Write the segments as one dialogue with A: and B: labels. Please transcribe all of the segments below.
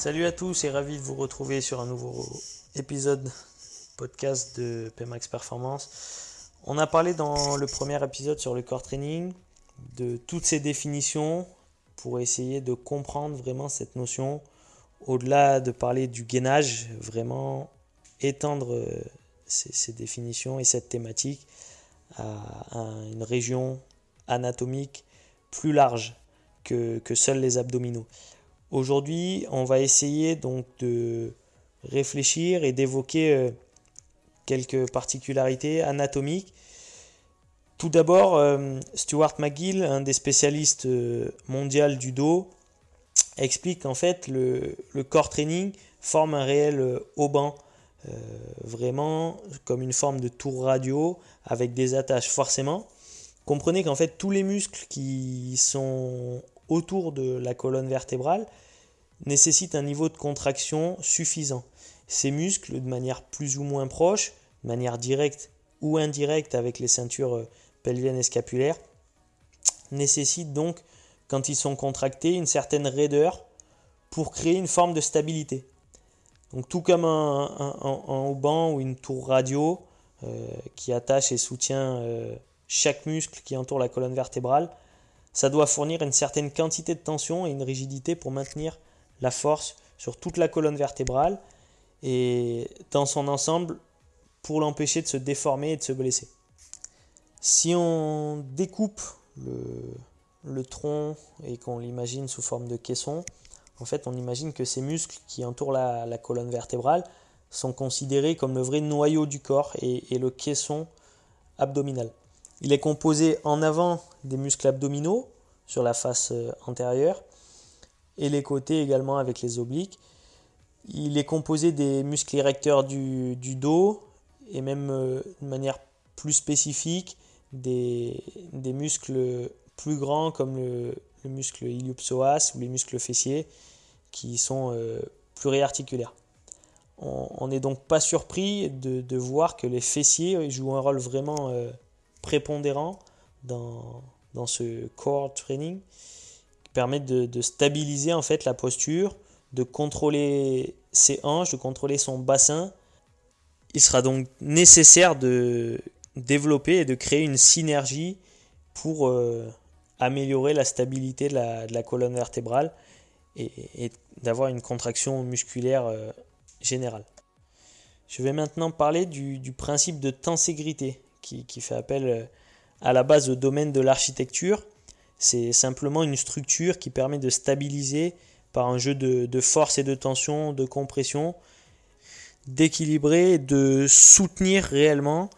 A: Salut à tous et ravi de vous retrouver sur un nouveau épisode podcast de PMAX Performance. On a parlé dans le premier épisode sur le core training de toutes ces définitions pour essayer de comprendre vraiment cette notion. Au-delà de parler du gainage, vraiment étendre ces définitions et cette thématique à une région anatomique plus large que seuls les abdominaux. Aujourd'hui, on va essayer donc de réfléchir et d'évoquer quelques particularités anatomiques. Tout d'abord, Stuart McGill, un des spécialistes mondiaux du dos, explique qu'en fait le core training forme un réel haut-banc, vraiment comme une forme de tour radio avec des attaches forcément. Comprenez qu'en fait tous les muscles qui sont autour de la colonne vertébrale nécessitent un niveau de contraction suffisant. Ces muscles, de manière plus ou moins proche, de manière directe ou indirecte avec les ceintures pelviennes et scapulaires, nécessitent donc, quand ils sont contractés, une certaine raideur pour créer une forme de stabilité. Donc tout comme un haut-banc ou une tour radio qui attache et soutient chaque muscle qui entoure la colonne vertébrale, ça doit fournir une certaine quantité de tension et une rigidité pour maintenir la force sur toute la colonne vertébrale et dans son ensemble pour l'empêcher de se déformer et de se blesser. Si on découpe le tronc et qu'on l'imagine sous forme de caisson, en fait on imagine que ces muscles qui entourent la colonne vertébrale sont considérés comme le vrai noyau du corps et le caisson abdominal. Il est composé en avant des muscles abdominaux sur la face antérieure et les côtés également avec les obliques. Il est composé des muscles érecteurs du dos et même de manière plus spécifique des muscles plus grands comme le muscle iliopsoas ou les muscles fessiers qui sont pluriarticulaires. On n'est donc pas surpris de voir que les fessiers jouent un rôle vraiment prépondérant dans ce core training qui permet de stabiliser en fait la posture, de contrôler ses hanches, de contrôler son bassin. Il sera donc nécessaire de développer et de créer une synergie pour améliorer la stabilité de la colonne vertébrale et d'avoir une contraction musculaire générale. Je vais maintenant parler du principe de tenségrité qui fait appel à la base au domaine de l'architecture. C'est simplement une structure qui permet de stabiliser par un jeu de force et de tension, de compression, d'équilibrer et de soutenir réellement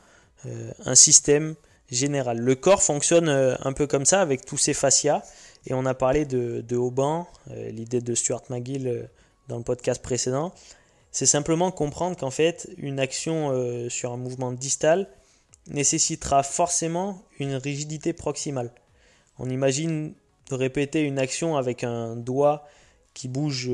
A: un système général. Le corps fonctionne un peu comme ça avec tous ses fascias et on a parlé de haut-banc, l'idée de Stuart McGill dans le podcast précédent. C'est simplement comprendre qu'en fait une action sur un mouvement distal nécessitera forcément une rigidité proximale. On imagine de répéter une action avec un doigt qui bouge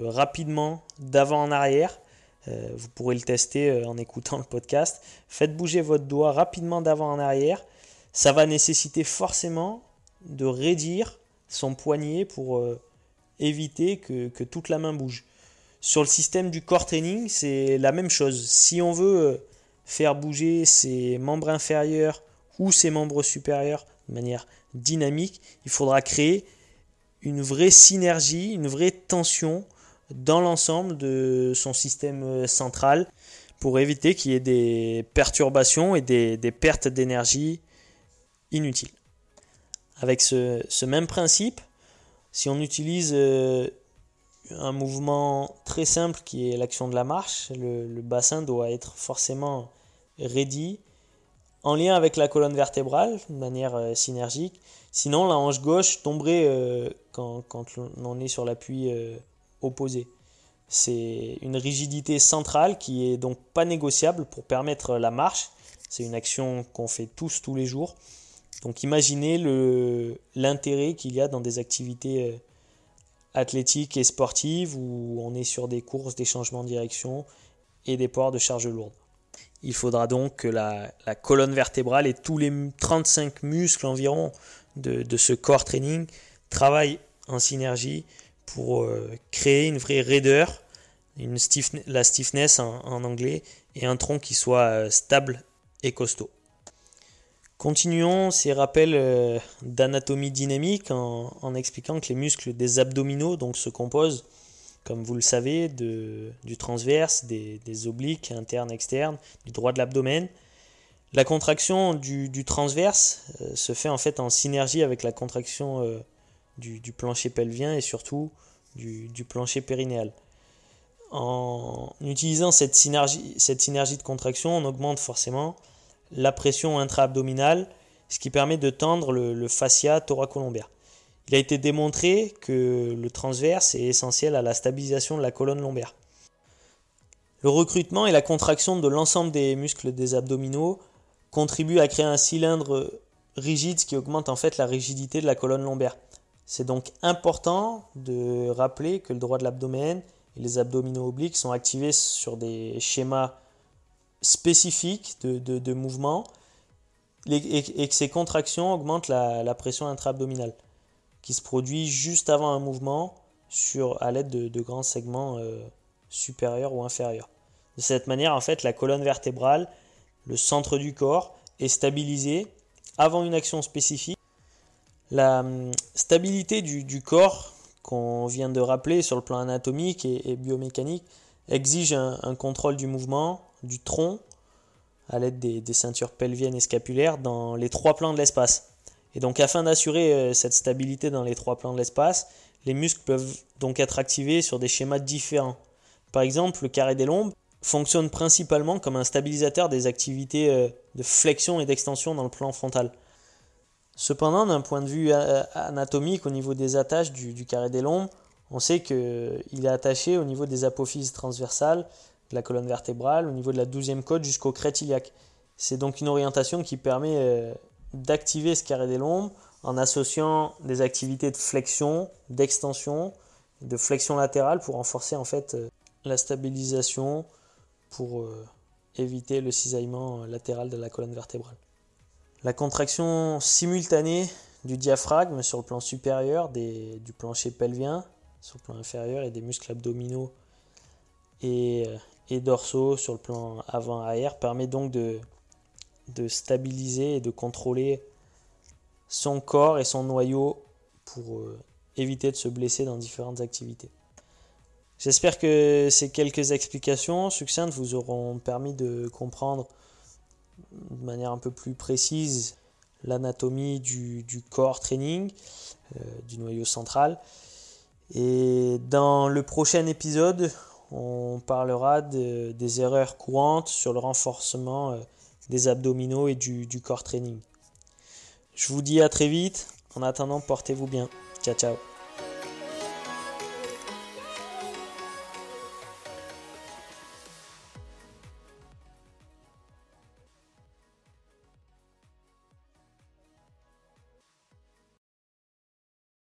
A: rapidement d'avant en arrière. Vous pourrez le tester en écoutant le podcast. Faites bouger votre doigt rapidement d'avant en arrière. Ça va nécessiter forcément de raidir son poignet pour éviter que toute la main bouge. Sur le système du core training, c'est la même chose. Si on veut faire bouger ses membres inférieurs ou ses membres supérieurs de manière dynamique, il faudra créer une vraie synergie, une vraie tension dans l'ensemble de son système central pour éviter qu'il y ait des perturbations et des pertes d'énergie inutiles. Avec ce même principe, si on utilise un mouvement très simple qui est l'action de la marche, le bassin doit être forcément raidi en lien avec la colonne vertébrale de manière synergique. Sinon la hanche gauche tomberait quand on est sur l'appui opposé. C'est une rigidité centrale qui est donc pas négociable pour permettre la marche. C'est une action qu'on fait tous les jours. Donc imaginez l'intérêt qu'il y a dans des activités athlétiques et sportives où on est sur des courses, des changements de direction et des ports de charges lourdes. Il faudra donc que la colonne vertébrale et tous les 35 muscles environ de ce core training travaillent en synergie pour créer une vraie raideur, la stiffness en anglais, et un tronc qui soit stable et costaud. Continuons ces rappels d'anatomie dynamique en expliquant que les muscles des abdominaux donc, se composent, comme vous le savez, du transverse, des obliques internes, externes, du droit de l'abdomen. La contraction du transverse se fait en fait en synergie avec la contraction du plancher pelvien et surtout du plancher périnéal. En utilisant cette synergie de contraction, on augmente forcément la pression intra-abdominale, ce qui permet de tendre le fascia thoracolombaire. Il a été démontré que le transverse est essentiel à la stabilisation de la colonne lombaire. Le recrutement et la contraction de l'ensemble des muscles des abdominaux contribuent à créer un cylindre rigide, ce qui augmente en fait la rigidité de la colonne lombaire. C'est donc important de rappeler que le droit de l'abdomen et les abdominaux obliques sont activés sur des schémas spécifiques de mouvement et que ces contractions augmentent la pression intra-abdominale qui se produit juste avant un mouvement à l'aide de grands segments supérieurs ou inférieurs. De cette manière, en fait, la colonne vertébrale, le centre du corps, est stabilisé avant une action spécifique. La stabilité du corps qu'on vient de rappeler sur le plan anatomique et biomécanique exige un contrôle du mouvement, du tronc, à l'aide des ceintures pelviennes et scapulaires dans les 3 plans de l'espace. Et donc afin d'assurer cette stabilité dans les 3 plans de l'espace, les muscles peuvent donc être activés sur des schémas différents. Par exemple, le carré des lombes fonctionne principalement comme un stabilisateur des activités de flexion et d'extension dans le plan frontal. Cependant, d'un point de vue anatomique, au niveau des attaches du carré des lombes, on sait qu'il est attaché au niveau des apophyses transversales de la colonne vertébrale, au niveau de la 12e côte jusqu'au crête iliaque. C'est donc une orientation qui permet d'activer ce carré des lombes en associant des activités de flexion, d'extension, de flexion latérale pour renforcer en fait la stabilisation pour éviter le cisaillement latéral de la colonne vertébrale. La contraction simultanée du diaphragme sur le plan supérieur du plancher pelvien, sur le plan inférieur, et des muscles abdominaux et dorsaux sur le plan avant-arrière permet donc de stabiliser et de contrôler son corps et son noyau pour éviter de se blesser dans différentes activités. J'espère que ces quelques explications succinctes vous auront permis de comprendre de manière un peu plus précise l'anatomie du core training, du noyau central. Et dans le prochain épisode, on parlera des erreurs courantes sur le renforcement des abdominaux et du core training. Je vous dis à très vite. En attendant, portez-vous bien. Ciao, ciao.